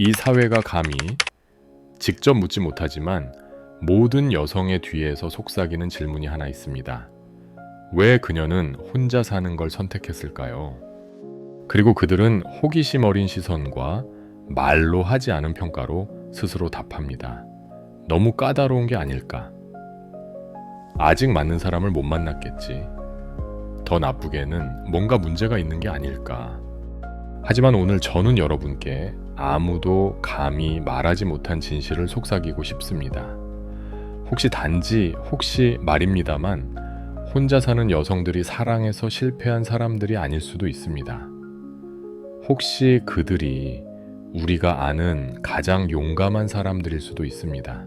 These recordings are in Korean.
이 사회가 감히 직접 묻지 못하지만 모든 여성의 뒤에서 속삭이는 질문이 하나 있습니다. 왜 그녀는 혼자 사는 걸 선택했을까요? 그리고 그들은 호기심 어린 시선과 말로 하지 않은 평가로 스스로 답합니다. 너무 까다로운 게 아닐까? 아직 맞는 사람을 못 만났겠지. 더 나쁘게는 뭔가 문제가 있는 게 아닐까? 하지만 오늘 저는 여러분께 아무도 감히 말하지 못한 진실을 속삭이고 싶습니다. 혹시 말입니다만 혼자 사는 여성들이 사랑에서 실패한 사람들이 아닐 수도 있습니다. 혹시 그들이 우리가 아는 가장 용감한 사람들일 수도 있습니다.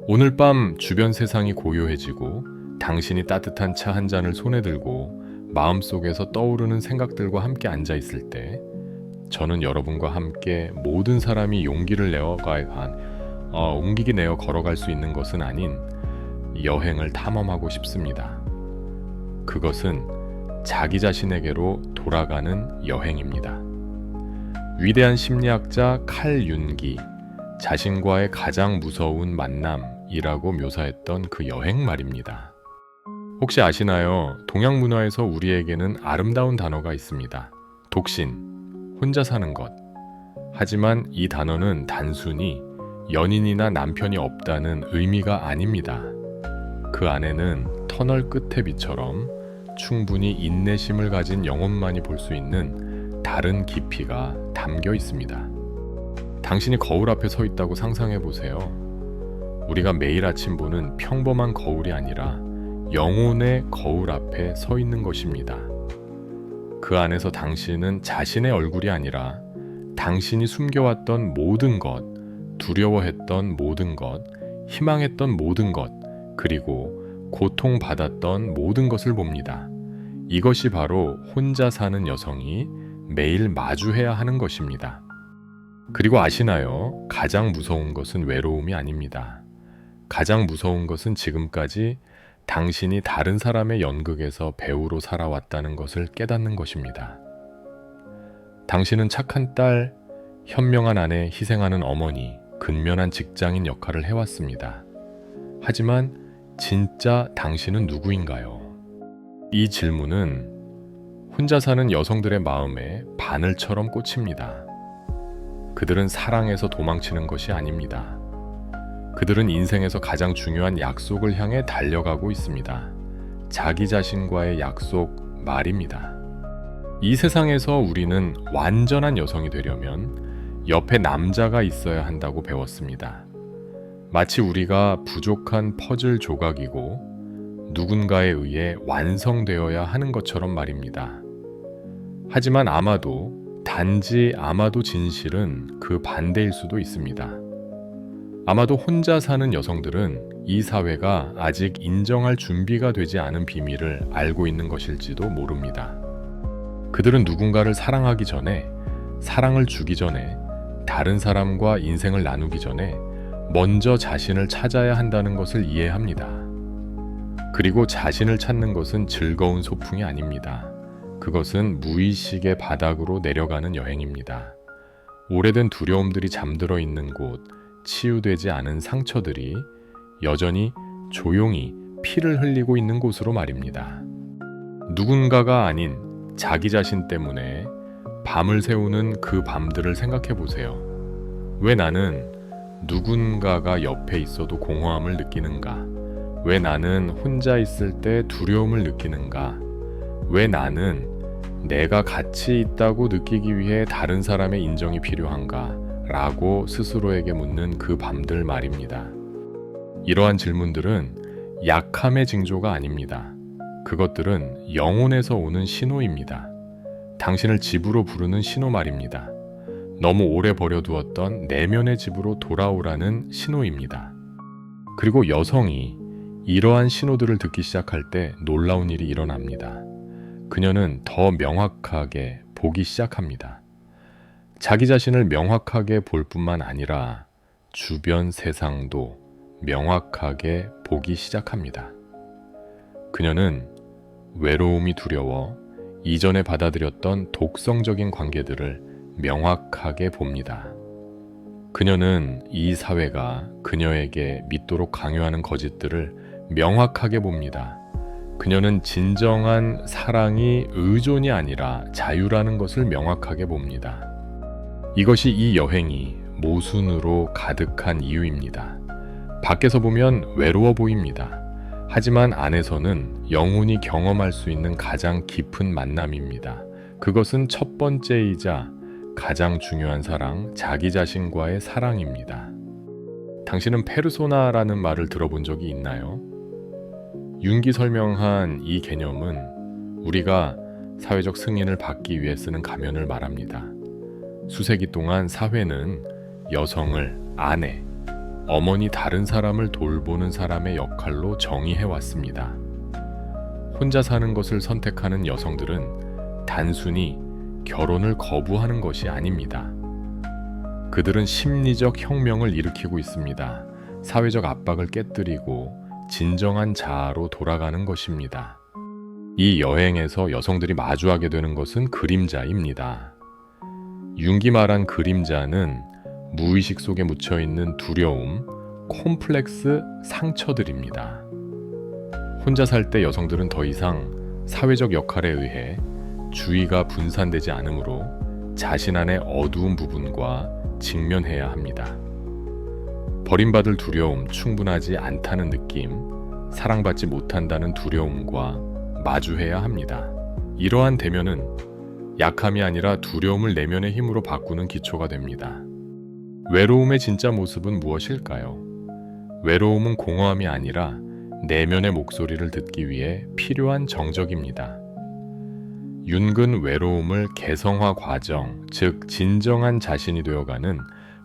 오늘 밤 주변 세상이 고요해지고 당신이 따뜻한 차 한 잔을 손에 들고 마음속에서 떠오르는 생각들과 함께 앉아 있을 때 저는 여러분과 함께 모든 사람이 용기를 내어 걸어갈 수 있는 것은 아닌 여행을 탐험하고 싶습니다. 그것은 자기 자신에게로 돌아가는 여행입니다. 위대한 심리학자 칼 윤기, 자신과의 가장 무서운 만남이라고 묘사했던 그 여행 말입니다. 혹시 아시나요? 동양 문화에서 우리에게는 아름다운 단어가 있습니다. 독신, 혼자 사는 것. 하지만 이 단어는 단순히 연인이나 남편이 없다는 의미가 아닙니다. 그 안에는 터널 끝의 빛처럼 충분히 인내심을 가진 영혼만이 볼 수 있는 다른 깊이가 담겨 있습니다. 당신이 거울 앞에 서 있다고 상상해 보세요. 우리가 매일 아침 보는 평범한 거울이 아니라 영혼의 거울 앞에 서 있는 것입니다. 그 안에서 당신은 자신의 얼굴이 아니라 당신이 숨겨왔던 모든 것, 두려워했던 모든 것, 희망했던 모든 것, 그리고 고통받았던 모든 것을 봅니다. 이것이 바로 혼자 사는 여성이 매일 마주해야 하는 것입니다. 그리고 아시나요? 가장 무서운 것은 외로움이 아닙니다. 가장 무서운 것은 지금까지 당신이 다른 사람의 연극에서 배우로 살아왔다는 것을 깨닫는 것입니다. 당신은 착한 딸, 현명한 아내, 희생하는 어머니, 근면한 직장인 역할을 해왔습니다. 하지만 진짜 당신은 누구인가요? 이 질문은 혼자 사는 여성들의 마음에 바늘처럼 꽂힙니다. 그들은 사랑에서 도망치는 것이 아닙니다. 그들은 인생에서 가장 중요한 약속을 향해 달려가고 있습니다. 자기 자신과의 약속 말입니다. 이 세상에서 우리는 완전한 여성이 되려면 옆에 남자가 있어야 한다고 배웠습니다. 마치 우리가 부족한 퍼즐 조각이고 누군가에 의해 완성되어야 하는 것처럼 말입니다. 하지만 단지 아마도 진실은 그 반대일 수도 있습니다. 아마도 혼자 사는 여성들은 이 사회가 아직 인정할 준비가 되지 않은 비밀을 알고 있는 것일지도 모릅니다. 그들은 누군가를 사랑하기 전에, 사랑을 주기 전에, 다른 사람과 인생을 나누기 전에 먼저 자신을 찾아야 한다는 것을 이해합니다. 그리고 자신을 찾는 것은 즐거운 소풍이 아닙니다. 그것은 무의식의 바닥으로 내려가는 여행입니다. 오래된 두려움들이 잠들어 있는 곳, 치유되지 않은 상처들이 여전히 조용히 피를 흘리고 있는 곳으로 말입니다. 누군가가 아닌 자기 자신 때문에 밤을 새우는 그 밤들을 생각해 보세요. 왜 나는 누군가가 옆에 있어도 공허함을 느끼는가? 왜 나는 혼자 있을 때 두려움을 느끼는가? 왜 나는 내가 가치 있다고 느끼기 위해 다른 사람의 인정이 필요한가? 라고 스스로에게 묻는 그 밤들 말입니다. 이러한 질문들은 약함의 징조가 아닙니다. 그것들은 영혼에서 오는 신호입니다. 당신을 집으로 부르는 신호 말입니다. 너무 오래 버려두었던 내면의 집으로 돌아오라는 신호입니다. 그리고 여성이 이러한 신호들을 듣기 시작할 때 놀라운 일이 일어납니다. 그녀는 더 명확하게 보기 시작합니다. 자기 자신을 명확하게 볼 뿐만 아니라 주변 세상도 명확하게 보기 시작합니다. 그녀는 외로움이 두려워 이전에 받아들였던 독성적인 관계들을 명확하게 봅니다. 그녀는 이 사회가 그녀에게 믿도록 강요하는 거짓들을 명확하게 봅니다. 그녀는 진정한 사랑이 의존이 아니라 자유라는 것을 명확하게 봅니다. 이것이 이 여행이 모순으로 가득한 이유입니다. 밖에서 보면 외로워 보입니다. 하지만 안에서는 영혼이 경험할 수 있는 가장 깊은 만남입니다. 그것은 첫 번째이자 가장 중요한 사랑, 자기 자신과의 사랑입니다. 당신은 페르소나라는 말을 들어본 적이 있나요? 융기 설명한 이 개념은 우리가 사회적 승인을 받기 위해 쓰는 가면을 말합니다. 수세기 동안 사회는 여성을 아내, 어머니 다른 사람을 돌보는 사람의 역할로 정의해왔습니다. 혼자 사는 것을 선택하는 여성들은 단순히 결혼을 거부하는 것이 아닙니다. 그들은 심리적 혁명을 일으키고 있습니다. 사회적 압박을 깨뜨리고 진정한 자아로 돌아가는 것입니다. 이 여행에서 여성들이 마주하게 되는 것은 그림자입니다. 융기 말한 그림자는 무의식 속에 묻혀있는 두려움, 콤플렉스, 상처들입니다. 혼자 살 때 여성들은 더 이상 사회적 역할에 의해 주의가 분산되지 않으므로 자신 안의 어두운 부분과 직면해야 합니다. 버림받을 두려움, 충분하지 않다는 느낌, 사랑받지 못한다는 두려움과 마주해야 합니다. 이러한 대면은 약함이 아니라 두려움을 내면의 힘으로 바꾸는 기초가 됩니다. 외로움의 진짜 모습은 무엇일까요? 외로움은 공허함이 아니라 내면의 목소리를 듣기 위해 필요한 정적입니다. 윤근 외로움을 개성화 과정, 즉 진정한 자신이 되어가는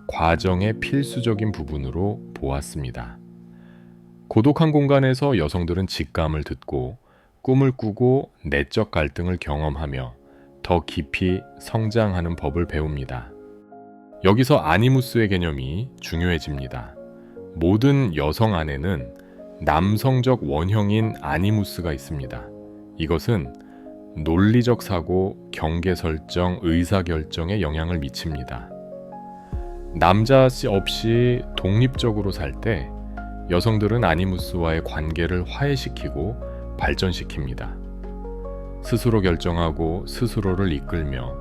과정의 필수적인 부분으로 보았습니다. 고독한 공간에서 여성들은 직감을 듣고 꿈을 꾸고 내적 갈등을 경험하며 더 깊이 성장하는 법을 배웁니다. 여기서 아니무스의 개념이 중요해집니다. 모든 여성 안에는 남성적 원형인 아니무스가 있습니다. 이것은 논리적 사고, 경계 설정, 의사결정에 영향을 미칩니다. 남자 없이 독립적으로 살 때 여성들은 아니무스와의 관계를 화해시키고 발전시킵니다. 스스로 결정하고 스스로를 이끌며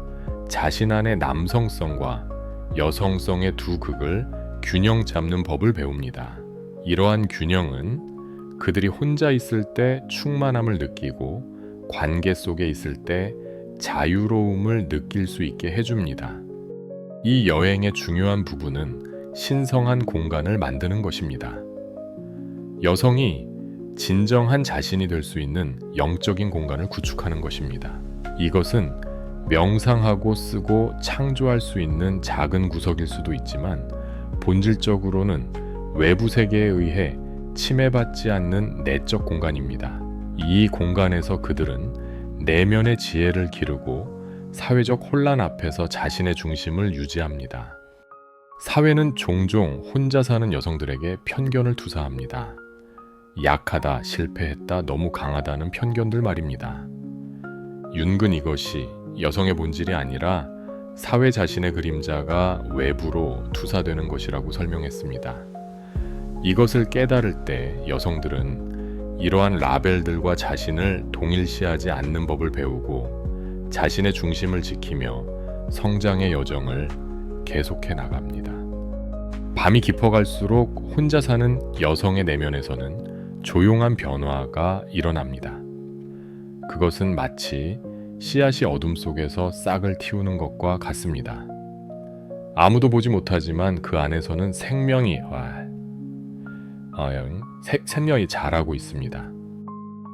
자신 안의 남성성과 여성성의 두 극을 균형 잡는 법을 배웁니다. 이러한 균형은 그들이 혼자 있을 때 충만함을 느끼고 관계 속에 있을 때 자유로움을 느낄 수 있게 해줍니다. 이 여행의 중요한 부분은 신성한 공간을 만드는 것입니다. 여성이 진정한 자신이 될 수 있는 영적인 공간을 구축하는 것입니다. 이것은 명상하고 쓰고 창조할 수 있는 작은 구석일 수도 있지만 본질적으로는 외부 세계에 의해 침해받지 않는 내적 공간입니다. 이 공간에서 그들은 내면의 지혜를 기르고 사회적 혼란 앞에서 자신의 중심을 유지합니다. 사회는 종종 혼자 사는 여성들에게 편견을 투사합니다. 약하다, 실패했다, 너무 강하다는 편견들 말입니다. 윤근 이것이 여성의 본질이 아니라 사회 자신의 그림자가 외부로 투사되는 것이라고 설명했습니다. 이것을 깨달을 때 여성들은 이러한 라벨들과 자신을 동일시하지 않는 법을 배우고 자신의 중심을 지키며 성장의 여정을 계속해 나갑니다. 밤이 깊어갈수록 혼자 사는 여성의 내면에서는 조용한 변화가 일어납니다. 그것은 마치 씨앗이 어둠 속에서 싹을 틔우는 것과 같습니다. 아무도 보지 못하지만 그 안에서는 생명이 자라고 있습니다.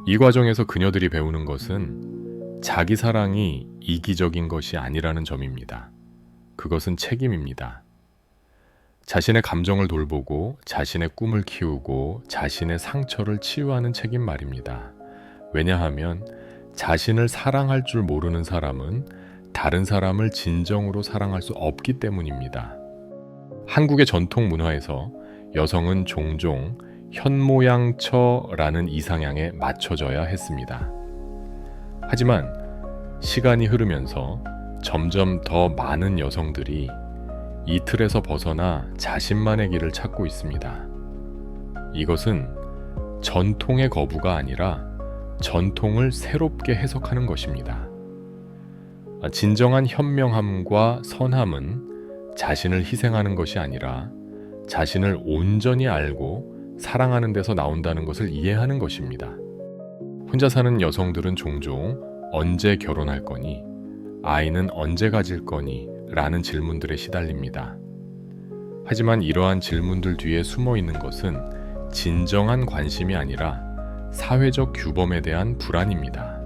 이 과정에서 그녀들이 배우는 것은 자기 사랑이 이기적인 것이 아니라는 점입니다. 그것은 책임입니다. 자신의 감정을 돌보고 자신의 꿈을 키우고 자신의 상처를 치유하는 책임 말입니다. 왜냐하면 자신을 사랑할 줄 모르는 사람은 다른 사람을 진정으로 사랑할 수 없기 때문입니다. 한국의 전통 문화에서 여성은 종종 현모양처라는 이상향에 맞춰져야 했습니다. 하지만 시간이 흐르면서 점점 더 많은 여성들이 이 틀에서 벗어나 자신만의 길을 찾고 있습니다. 이것은 전통의 거부가 아니라 전통을 새롭게 해석하는 것입니다. 진정한 현명함과 선함은 자신을 희생하는 것이 아니라 자신을 온전히 알고 사랑하는 데서 나온다는 것을 이해하는 것입니다. 혼자 사는 여성들은 종종 언제 결혼할 거니? 아이는 언제 가질 거니? 라는 질문들에 시달립니다. 하지만 이러한 질문들 뒤에 숨어 있는 것은 진정한 관심이 아니라 사회적 규범에 대한 불안입니다.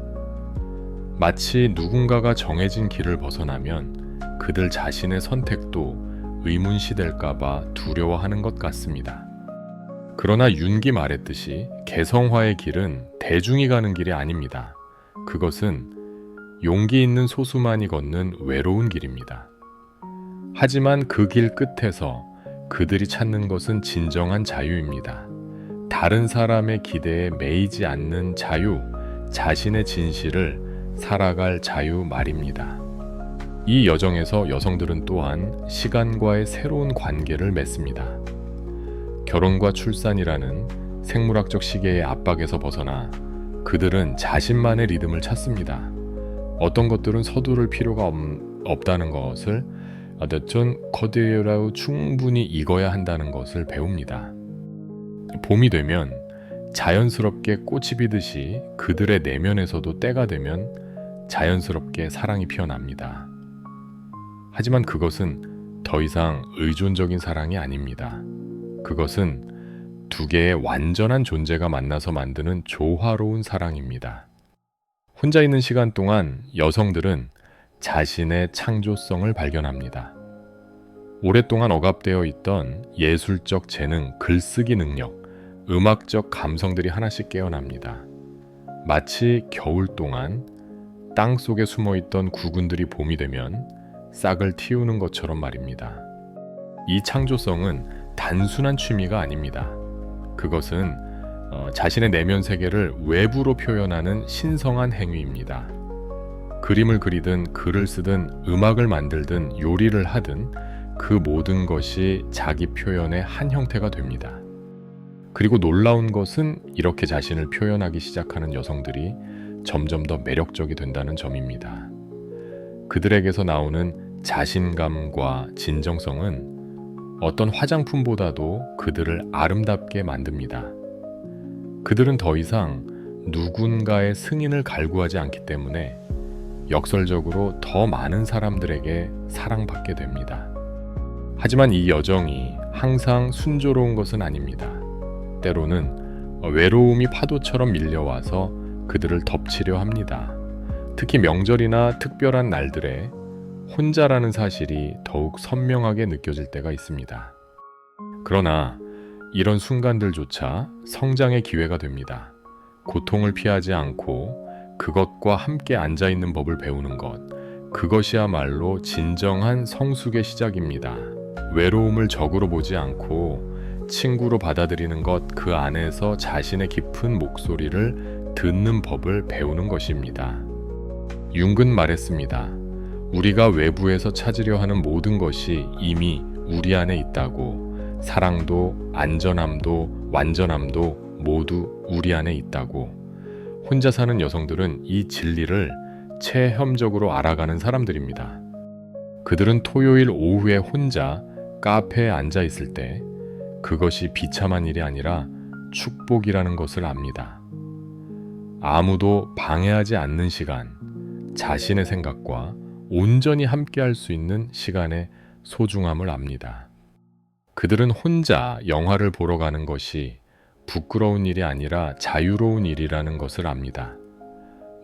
마치 누군가가 정해진 길을 벗어나면 그들 자신의 선택도 의문시될까봐 두려워하는 것 같습니다. 그러나 윤기 말했듯이 개성화의 길은 대중이 가는 길이 아닙니다. 그것은 용기 있는 소수만이 걷는 외로운 길입니다. 하지만 그 길 끝에서 그들이 찾는 것은 진정한 자유입니다. 다른 사람의 기대에 매이지 않는 자유, 자신의 진실을 살아갈 자유 말입니다. 이 여정에서 여성들은 또한 시간과의 새로운 관계를 맺습니다. 결혼과 출산이라는 생물학적 시계의 압박에서 벗어나 그들은 자신만의 리듬을 찾습니다. 어떤 것들은 서두를 필요가 없다는 것을, 어떤 거대라고 충분히 익어야 한다는 것을 배웁니다. 봄이 되면 자연스럽게 꽃이 피듯이 그들의 내면에서도 때가 되면 자연스럽게 사랑이 피어납니다. 하지만 그것은 더 이상 의존적인 사랑이 아닙니다. 그것은 두 개의 완전한 존재가 만나서 만드는 조화로운 사랑입니다. 혼자 있는 시간 동안 여성들은 자신의 창조성을 발견합니다. 오랫동안 억압되어 있던 예술적 재능, 글쓰기 능력, 음악적 감성들이 하나씩 깨어납니다. 마치 겨울 동안 땅 속에 숨어있던 구근들이 봄이 되면 싹을 틔우는 것처럼 말입니다. 이 창조성은 단순한 취미가 아닙니다. 그것은 자신의 내면 세계를 외부로 표현하는 신성한 행위입니다. 그림을 그리든 글을 쓰든 음악을 만들든 요리를 하든 그 모든 것이 자기 표현의 한 형태가 됩니다. 그리고 놀라운 것은 이렇게 자신을 표현하기 시작하는 여성들이 점점 더 매력적이 된다는 점입니다. 그들에게서 나오는 자신감과 진정성은 어떤 화장품보다도 그들을 아름답게 만듭니다. 그들은 더 이상 누군가의 승인을 갈구하지 않기 때문에 역설적으로 더 많은 사람들에게 사랑받게 됩니다. 하지만 이 여정이 항상 순조로운 것은 아닙니다. 때로는 외로움이 파도처럼 밀려와서 그들을 덮치려 합니다. 특히 명절이나 특별한 날들에 혼자라는 사실이 더욱 선명하게 느껴질 때가 있습니다. 그러나 이런 순간들조차 성장의 기회가 됩니다. 고통을 피하지 않고 그것과 함께 앉아있는 법을 배우는 것, 그것이야말로 진정한 성숙의 시작입니다. 외로움을 적으로 보지 않고 친구로 받아들이는 것, 그 안에서 자신의 깊은 목소리를 듣는 법을 배우는 것입니다. 융근 말했습니다. 우리가 외부에서 찾으려 하는 모든 것이 이미 우리 안에 있다고, 사랑도 안전함도 완전함도 모두 우리 안에 있다고. 혼자 사는 여성들은 이 진리를 체험적으로 알아가는 사람들입니다. 그들은 토요일 오후에 혼자 카페에 앉아 있을 때 그것이 비참한 일이 아니라 축복이라는 것을 압니다. 아무도 방해하지 않는 시간, 자신의 생각과 온전히 함께할 수 있는 시간의 소중함을 압니다. 그들은 혼자 영화를 보러 가는 것이 부끄러운 일이 아니라 자유로운 일이라는 것을 압니다.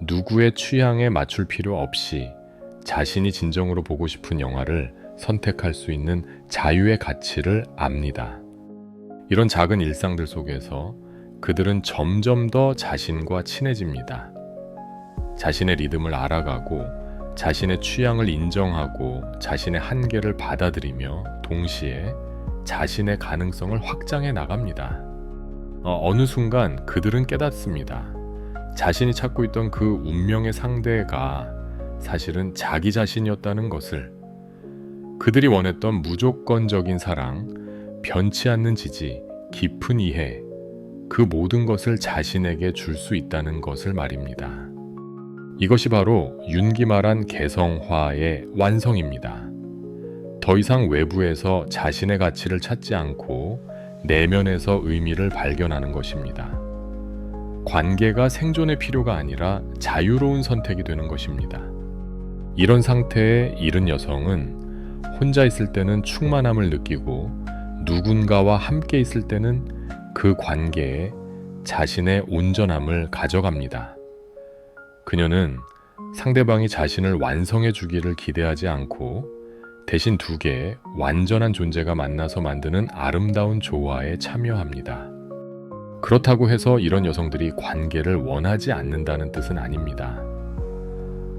누구의 취향에 맞출 필요 없이 자신이 진정으로 보고 싶은 영화를 선택할 수 있는 자유의 가치를 압니다. 이런 작은 일상들 속에서 그들은 점점 더 자신과 친해집니다. 자신의 리듬을 알아가고 자신의 취향을 인정하고 자신의 한계를 받아들이며 동시에 자신의 가능성을 확장해 나갑니다. 어느 순간 그들은 깨닫습니다. 자신이 찾고 있던 그 운명의 상대가 사실은 자기 자신이었다는 것을. 그들이 원했던 무조건적인 사랑, 변치 않는 지지, 깊은 이해, 그 모든 것을 자신에게 줄 수 있다는 것을 말입니다. 이것이 바로 윤기 말한 개성화의 완성입니다. 더 이상 외부에서 자신의 가치를 찾지 않고 내면에서 의미를 발견하는 것입니다. 관계가 생존의 필요가 아니라 자유로운 선택이 되는 것입니다. 이런 상태에 이른 여성은 혼자 있을 때는 충만함을 느끼고 누군가와 함께 있을 때는 그 관계에 자신의 온전함을 가져갑니다. 그녀는 상대방이 자신을 완성해 주기를 기대하지 않고 대신 두 개의 완전한 존재가 만나서 만드는 아름다운 조화에 참여합니다. 그렇다고 해서 이런 여성들이 관계를 원하지 않는다는 뜻은 아닙니다.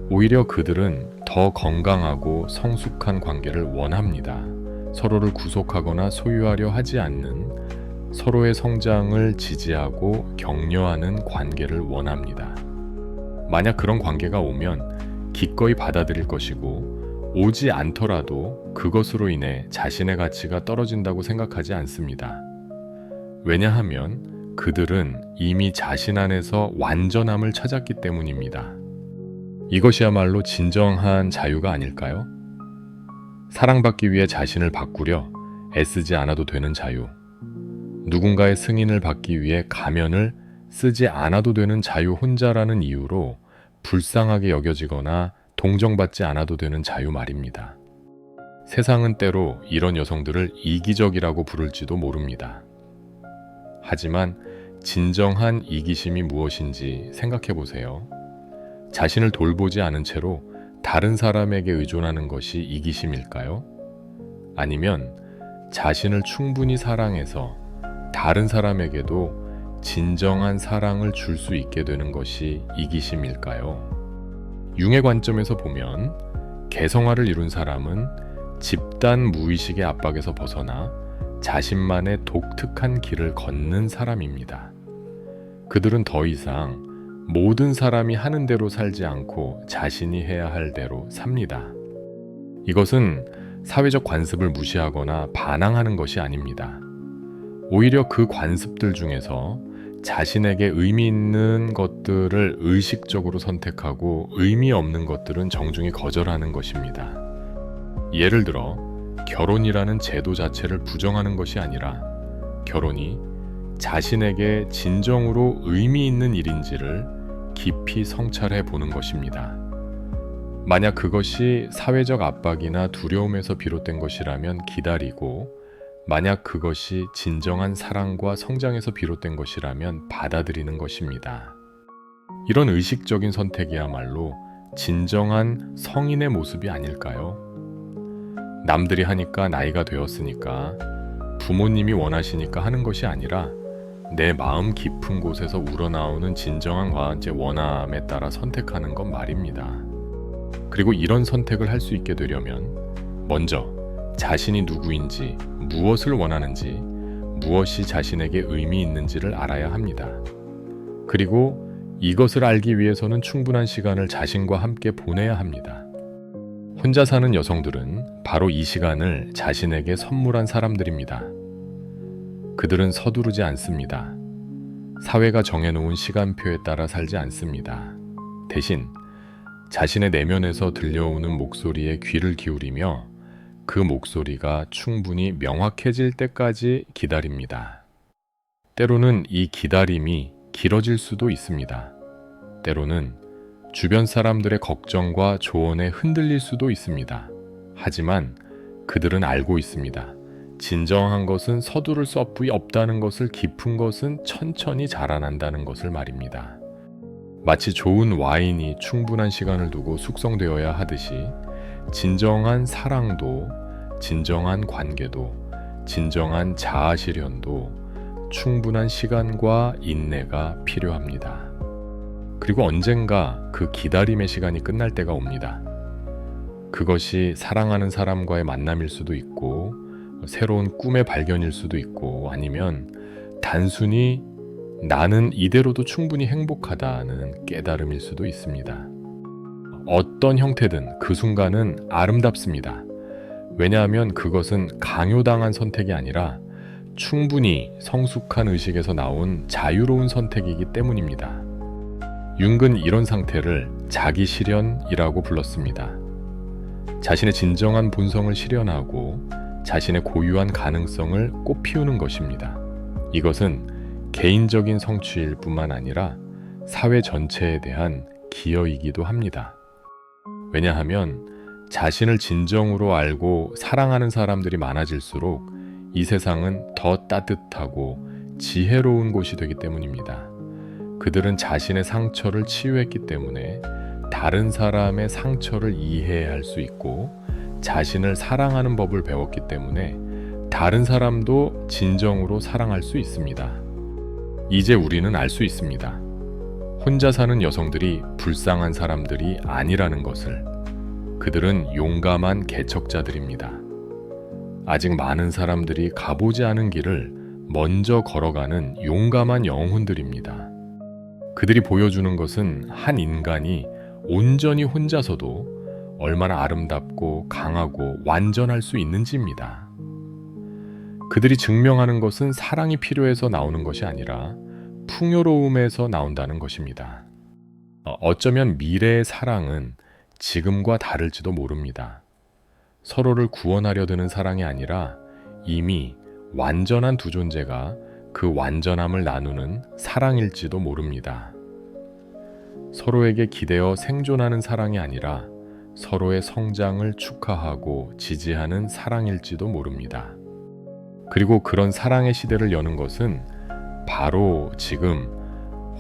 오히려 그들은 더 건강하고 성숙한 관계를 원합니다. 서로를 구속하거나 소유하려 하지 않는, 서로의 성장을 지지하고 격려하는 관계를 원합니다. 만약 그런 관계가 오면 기꺼이 받아들일 것이고, 오지 않더라도 그것으로 인해 자신의 가치가 떨어진다고 생각하지 않습니다. 왜냐하면 그들은 이미 자신 안에서 완전함을 찾았기 때문입니다. 이것이야말로 진정한 자유가 아닐까요? 사랑받기 위해 자신을 바꾸려 애쓰지 않아도 되는 자유, 누군가의 승인을 받기 위해 가면을 쓰지 않아도 되는 자유 혼자라는 이유로 불쌍하게 여겨지거나 동정받지 않아도 되는 자유 말입니다. 세상은 때로 이런 여성들을 이기적이라고 부를지도 모릅니다. 하지만 진정한 이기심이 무엇인지 생각해 보세요. 자신을 돌보지 않은 채로 다른 사람에게 의존하는 것이 이기심일까요? 아니면 자신을 충분히 사랑해서 다른 사람에게도 진정한 사랑을 줄 수 있게 되는 것이 이기심일까요? 융의 관점에서 보면 개성화를 이룬 사람은 집단 무의식의 압박에서 벗어나 자신만의 독특한 길을 걷는 사람입니다. 그들은 더 이상 모든 사람이 하는 대로 살지 않고 자신이 해야 할 대로 삽니다. 이것은 사회적 관습을 무시하거나 반항하는 것이 아닙니다. 오히려 그 관습들 중에서 자신에게 의미 있는 것들을 의식적으로 선택하고 의미 없는 것들은 정중히 거절하는 것입니다. 예를 들어 결혼이라는 제도 자체를 부정하는 것이 아니라 결혼이 자신에게 진정으로 의미 있는 일인지를 깊이 성찰해 보는 것입니다. 만약 그것이 사회적 압박이나 두려움에서 비롯된 것이라면 기다리고, 만약 그것이 진정한 사랑과 성장에서 비롯된 것이라면 받아들이는 것입니다. 이런 의식적인 선택이야말로 진정한 성인의 모습이 아닐까요? 남들이 하니까 나이가 되었으니까, 부모님이 원하시니까 하는 것이 아니라 내 마음 깊은 곳에서 우러나오는 진정한 과제 원함에 따라 선택하는 것 말입니다. 그리고 이런 선택을 할 수 있게 되려면 먼저 자신이 누구인지, 무엇을 원하는지, 무엇이 자신에게 의미 있는지를 알아야 합니다. 그리고 이것을 알기 위해서는 충분한 시간을 자신과 함께 보내야 합니다. 혼자 사는 여성들은 바로 이 시간을 자신에게 선물한 사람들입니다. 그들은 서두르지 않습니다. 사회가 정해놓은 시간표에 따라 살지 않습니다. 대신 자신의 내면에서 들려오는 목소리에 귀를 기울이며 그 목소리가 충분히 명확해질 때까지 기다립니다. 때로는 이 기다림이 길어질 수도 있습니다. 때로는 주변 사람들의 걱정과 조언에 흔들릴 수도 있습니다. 하지만 그들은 알고 있습니다. 진정한 것은 서두를 수 없다는 것을, 깊은 것은 천천히 자라난다는 것을 말입니다. 마치 좋은 와인이 충분한 시간을 두고 숙성되어야 하듯이 진정한 사랑도, 진정한 관계도, 진정한 자아 실현도 충분한 시간과 인내가 필요합니다. 그리고 언젠가 그 기다림의 시간이 끝날 때가 옵니다. 그것이 사랑하는 사람과의 만남일 수도 있고, 새로운 꿈의 발견일 수도 있고, 아니면 단순히 나는 이대로도 충분히 행복하다는 깨달음일 수도 있습니다. 어떤 형태든 그 순간은 아름답습니다. 왜냐하면 그것은 강요당한 선택이 아니라 충분히 성숙한 의식에서 나온 자유로운 선택이기 때문입니다. 융은 이런 상태를 자기 실현이라고 불렀습니다. 자신의 진정한 본성을 실현하고 자신의 고유한 가능성을 꽃피우는 것입니다. 이것은 개인적인 성취일 뿐만 아니라 사회 전체에 대한 기여이기도 합니다. 왜냐하면 자신을 진정으로 알고 사랑하는 사람들이 많아질수록 이 세상은 더 따뜻하고 지혜로운 곳이 되기 때문입니다. 그들은 자신의 상처를 치유했기 때문에 다른 사람의 상처를 이해할 수 있고 자신을 사랑하는 법을 배웠기 때문에 다른 사람도 진정으로 사랑할 수 있습니다. 이제 우리는 알 수 있습니다. 혼자 사는 여성들이 불쌍한 사람들이 아니라는 것을. 그들은 용감한 개척자들입니다. 아직 많은 사람들이 가보지 않은 길을 먼저 걸어가는 용감한 영혼들입니다. 그들이 보여주는 것은 한 인간이 온전히 혼자서도 얼마나 아름답고 강하고 완전할 수 있는지입니다. 그들이 증명하는 것은 사랑이 필요해서 나오는 것이 아니라 풍요로움에서 나온다는 것입니다. 어쩌면 미래의 사랑은 지금과 다를지도 모릅니다. 서로를 구원하려 드는 사랑이 아니라 이미 완전한 두 존재가 그 완전함을 나누는 사랑일지도 모릅니다. 서로에게 기대어 생존하는 사랑이 아니라 서로의 성장을 축하하고 지지하는 사랑일지도 모릅니다. 그리고 그런 사랑의 시대를 여는 것은 바로 지금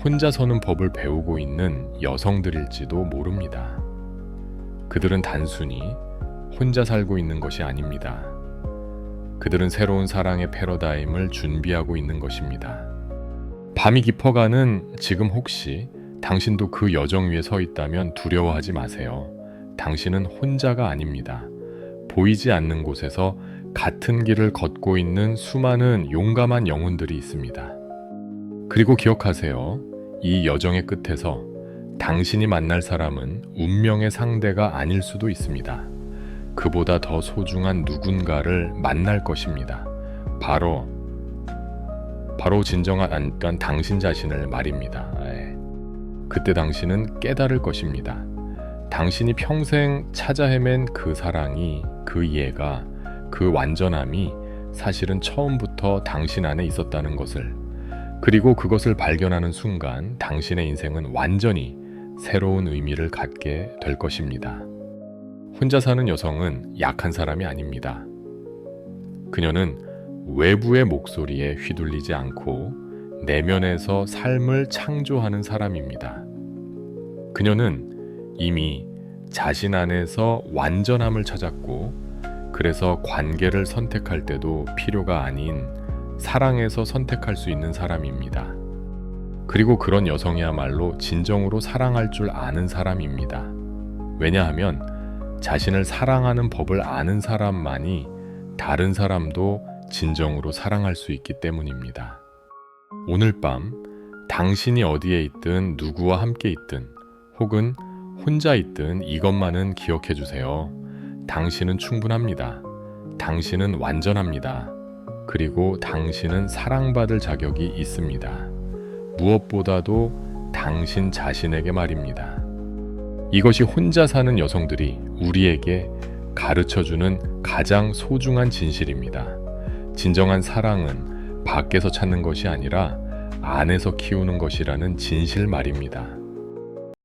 혼자 서는 법을 배우고 있는 여성들일지도 모릅니다. 그들은 단순히 혼자 살고 있는 것이 아닙니다. 그들은 새로운 사랑의 패러다임을 준비하고 있는 것입니다. 밤이 깊어가는 지금 혹시 당신도 그 여정 위에 서 있다면 두려워하지 마세요. 당신은 혼자가 아닙니다. 보이지 않는 곳에서 같은 길을 걷고 있는 수많은 용감한 영혼들이 있습니다. 그리고 기억하세요. 이 여정의 끝에서 당신이 만날 사람은 운명의 상대가 아닐 수도 있습니다. 그보다 더 소중한 누군가를 만날 것입니다. 바로 진정한 당신 자신을 말입니다. 그때 당신은 깨달을 것입니다. 당신이 평생 찾아 헤맨 그 사랑이, 그 이해가, 그 완전함이 사실은 처음부터 당신 안에 있었다는 것을, 그리고 그것을 발견하는 순간 당신의 인생은 완전히 새로운 의미를 갖게 될 것입니다. 혼자 사는 여성은 약한 사람이 아닙니다. 그녀는 외부의 목소리에 휘둘리지 않고 내면에서 삶을 창조하는 사람입니다. 그녀는 이미 자신 안에서 완전함을 찾았고, 그래서 관계를 선택할 때도 필요가 아닌 사랑에서 선택할 수 있는 사람입니다. 그리고 그런 여성이야말로 진정으로 사랑할 줄 아는 사람입니다. 왜냐하면 자신을 사랑하는 법을 아는 사람만이 다른 사람도 진정으로 사랑할 수 있기 때문입니다. 오늘 밤 당신이 어디에 있든 누구와 함께 있든 혹은 혼자 있든 이것만은 기억해 주세요. 당신은 충분합니다. 당신은 완전합니다. 그리고 당신은 사랑받을 자격이 있습니다. 무엇보다도 당신 자신에게 말입니다. 이것이 혼자 사는 여성들이 우리에게 가르쳐주는 가장 소중한 진실입니다. 진정한 사랑은 밖에서 찾는 것이 아니라 안에서 키우는 것이라는 진실 말입니다.